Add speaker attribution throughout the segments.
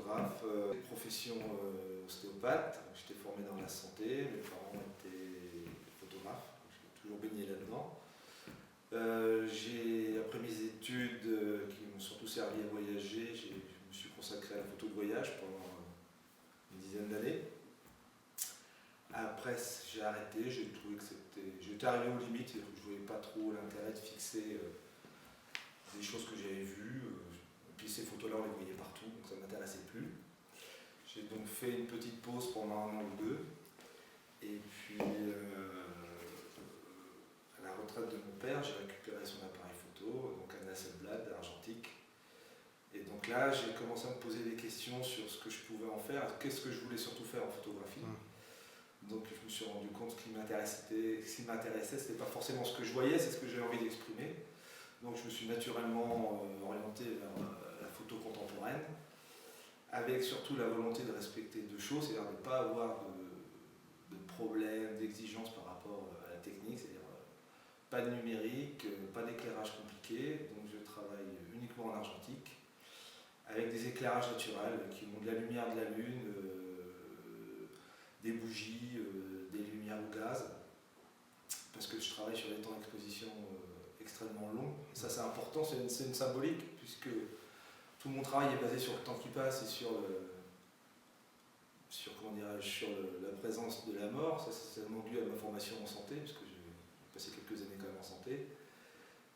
Speaker 1: photographe, profession ostéopathe. J'étais formé dans la santé, mes parents étaient photographes, j'ai toujours baigné là-dedans. Après mes études qui m'ont surtout servi à voyager, je me suis consacré à la photo de voyage pendant une dizaine d'années. Après j'ai arrêté, j'ai trouvé que j'étais arrivé aux limites, je ne voyais pas trop l'intérêt de fixer des choses que j'avais vues. Puis ces photos-là, on les voyait partout, donc ça ne m'intéressait plus. J'ai donc fait une petite pause pendant 1 an ou 2. Et puis, à la retraite de mon père, j'ai récupéré son appareil photo, donc un Hasselblad argentique. Et donc là, j'ai commencé à me poser des questions sur ce que je pouvais en faire, qu'est-ce que je voulais surtout faire en photographie. Donc je me suis rendu compte que ce qui m'intéressait, ce n'était pas forcément ce que je voyais, c'est ce que j'avais envie d'exprimer. Donc je me suis naturellement orienté vers la photo contemporaine, avec surtout la volonté de respecter 2 choses, c'est-à-dire de ne pas avoir de problèmes, d'exigences par rapport à la technique, c'est-à-dire pas de numérique, pas d'éclairage compliqué. Donc je travaille uniquement en argentique, avec des éclairages naturels qui ont de la lumière de la lune, des bougies, des lumières au gaz, parce que je travaille sur des temps d'exposition extrêmement longs. Et ça c'est important, c'est une symbolique, puisque tout mon travail est basé sur le temps qui passe et sur la présence de la mort. Ça c'est tellement dû à ma formation en santé, puisque j'ai passé quelques années quand même en santé.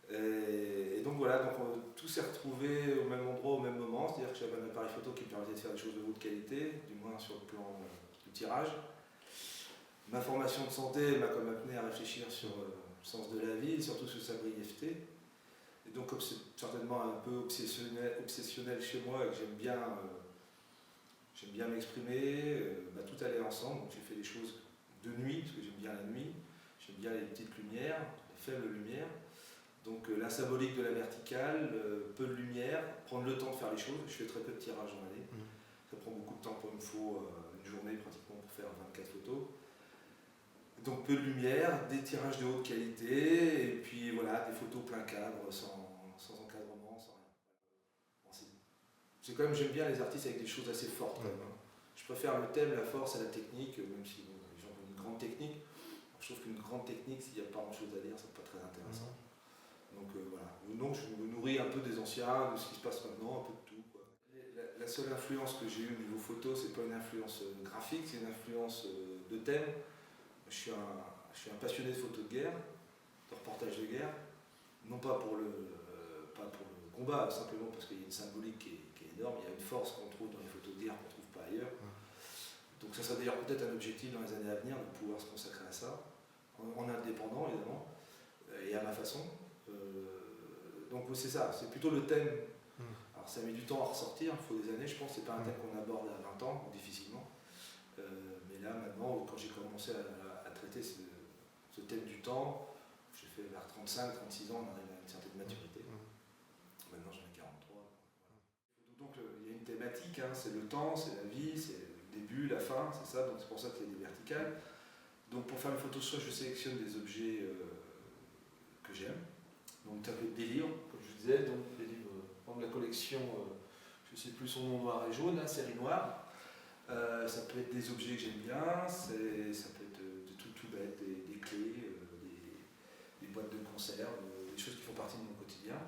Speaker 1: Et donc voilà, donc, tout s'est retrouvé au même endroit, au même moment, c'est-à-dire que j'avais un appareil photo qui me permettait de faire des choses de haute qualité, du moins sur le plan du tirage. Ma formation de santé m'a quand même amené à réfléchir sur le sens de la vie, et surtout sur sa brièveté. Et donc comme c'est certainement un peu obsessionnel chez moi et que j'aime bien m'exprimer, tout allait ensemble. Donc j'ai fait des choses de nuit, parce que j'aime bien la nuit, j'aime bien les petites lumières, les faibles lumières. Donc la symbolique de la verticale, peu de lumière, prendre le temps de faire les choses. Je fais très peu de tirages dans l'année. Ça prend beaucoup de temps, il me faut une journée pratiquement pour faire 24 photos. Donc peu de lumière, des tirages de haute qualité, et puis voilà, des photos plein cadre, sans encadrement, sans rien. C'est quand même, j'aime bien les artistes avec des choses assez fortes quand même. Je préfère le thème, la force à la technique, même si les gens ont une grande technique. Je trouve qu'une grande technique, s'il n'y a pas grand chose à dire, c'est pas très intéressant. Donc voilà, donc je me nourris un peu des anciens, de ce qui se passe maintenant, un peu de tout, quoi. La seule influence que j'ai eue au niveau photo, c'est pas une influence graphique, c'est une influence de thème. Je suis un passionné de photos de guerre, de reportages de guerre, non pas pour le combat, simplement parce qu'il y a une symbolique qui est énorme, il y a une force qu'on trouve dans les photos de guerre qu'on ne trouve pas ailleurs. Donc ça serait d'ailleurs peut-être un objectif dans les années à venir de pouvoir se consacrer à ça, en indépendant évidemment, et à ma façon. Donc c'est ça, c'est plutôt le thème. Alors ça met du temps à ressortir, il faut des années, je pense que c'est pas un thème qu'on aborde à 20 ans, difficilement. Mais là maintenant, quand j'ai commencé à traiter ce thème du temps, j'ai fait vers 35-36 ans, on arrive à une certaine maturité. Maintenant j'en ai 43. Voilà. Donc il y a une thématique, hein, c'est le temps, c'est la vie, c'est le début, la fin, c'est ça, donc c'est pour ça qu'il y a des verticales. Donc pour faire une photo soit je sélectionne des objets que j'aime. Donc ça peut être des livres, comme je disais, donc des livres de la collection, je ne sais plus son nom, noir et jaune, hein, série noire. Ça peut être des objets que j'aime bien, ça peut être de tout bête, des clés, des boîtes de conserve, des choses qui font partie de mon quotidien,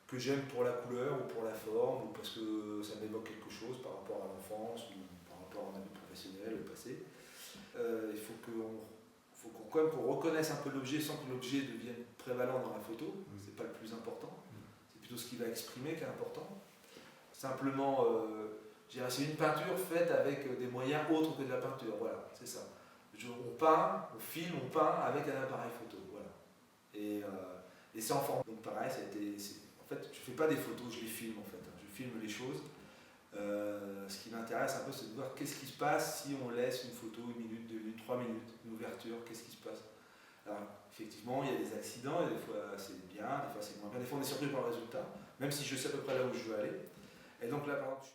Speaker 1: que j'aime pour la couleur ou pour la forme, ou parce que ça m'évoque quelque chose par rapport à l'enfance ou par rapport à ma vie professionnelle, au passé. Il faut qu'on reconnaisse un peu l'objet sans que l'objet devienne prévalent dans la photo, c'est pas le plus important, c'est plutôt ce qu'il va exprimer qui est important. Simplement, c'est une peinture faite avec des moyens autres que de la peinture, voilà, c'est ça. On peint, on filme, on peint avec un appareil photo, voilà. Et c'est en forme. Donc pareil, en fait, je ne fais pas des photos, je les filme en fait, je filme les choses. Ce qui m'intéresse un peu, c'est de voir qu'est-ce qui se passe si on laisse une photo, 1 minute, 2 minutes, 3 minutes, une ouverture, qu'est-ce qui se passe. Alors, effectivement, il y a des accidents, et des fois c'est bien, des fois c'est moins bien, des fois on est surpris par le résultat, même si je sais à peu près là où je veux aller. Et donc là, par exemple,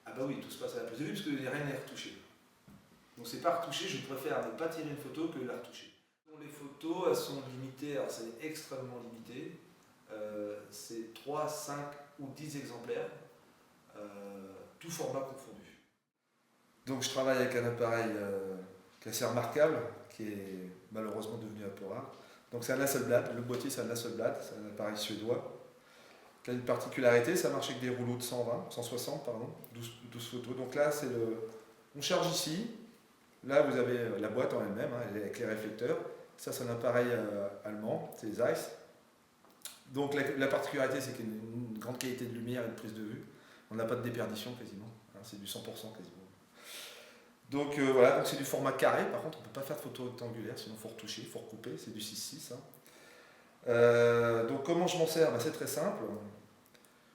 Speaker 1: ah bah oui, tout se passe à la prise de vue, parce que rien n'est retouché. Donc c'est pas retouché, je préfère ne pas tirer une photo que la retoucher. Les photos, elles sont limitées, alors c'est extrêmement limité, c'est 3, 5 ou 10 exemplaires. tout format confondu. Donc je travaille avec un appareil qui est assez remarquable, qui est malheureusement devenu un peu rare. Donc c'est un Hasselblad, le boîtier c'est un Hasselblad, c'est un appareil suédois. Qui a une particularité, ça marche avec des rouleaux de 160, 12 photos. Donc là, on charge ici. Là, vous avez la boîte en elle-même, avec les réflecteurs. Ça, c'est un appareil allemand, c'est les Zeiss. Donc la particularité, c'est qu'il y a une grande qualité de lumière et de prise de vue. On n'a pas de déperdition quasiment, c'est du 100% quasiment. Donc voilà, donc c'est du format carré. Par contre, on ne peut pas faire de photo rectangulaire, sinon il faut retoucher, il faut recouper. C'est du 6:6. Donc comment je m'en sers? C'est très simple.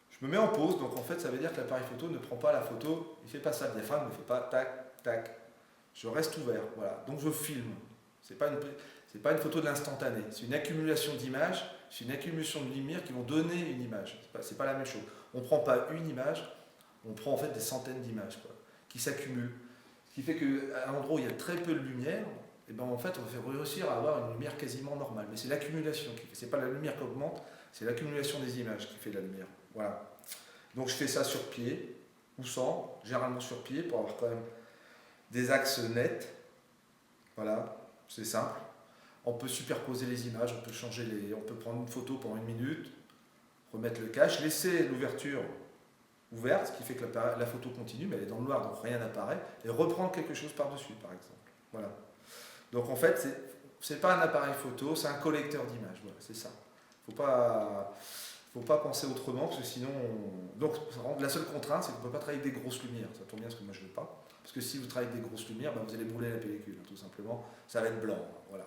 Speaker 1: Je me mets en pause, donc en fait ça veut dire que l'appareil photo ne prend pas la photo, il ne fait pas ça, le diaphragme ne fait pas tac, tac. Je reste ouvert, voilà. Donc je filme. C'est pas une photo de l'instantané, c'est une accumulation d'images, c'est une accumulation de lumière qui vont donner une image. C'est pas la même chose. On ne prend pas une image, on prend en fait des centaines d'images qui s'accumulent. Ce qui fait qu'à un endroit où il y a très peu de lumière, et ben en fait on va réussir à avoir une lumière quasiment normale. Mais c'est l'accumulation qui fait, c'est pas la lumière qui augmente, c'est l'accumulation des images qui fait de la lumière. Voilà. Donc je fais ça sur pied ou sans, généralement sur pied pour avoir quand même des axes nets. Voilà, c'est simple. On peut superposer les images, on peut prendre une photo pendant 1 minute, remettre le cache, laisser l'ouverture ouverte, ce qui fait que la photo continue, mais elle est dans le noir, donc rien n'apparaît, et reprendre quelque chose par-dessus, par exemple. Voilà. Donc en fait, c'est pas un appareil photo, c'est un collecteur d'images. Voilà, c'est ça. Faut pas penser autrement, parce que sinon... Donc la seule contrainte, c'est qu'on ne peut pas travailler avec des grosses lumières. Ça tombe bien, parce que moi je ne veux pas. Parce que si vous travaillez avec des grosses lumières, vous allez brûler la pellicule, tout simplement. Ça va être blanc. Voilà.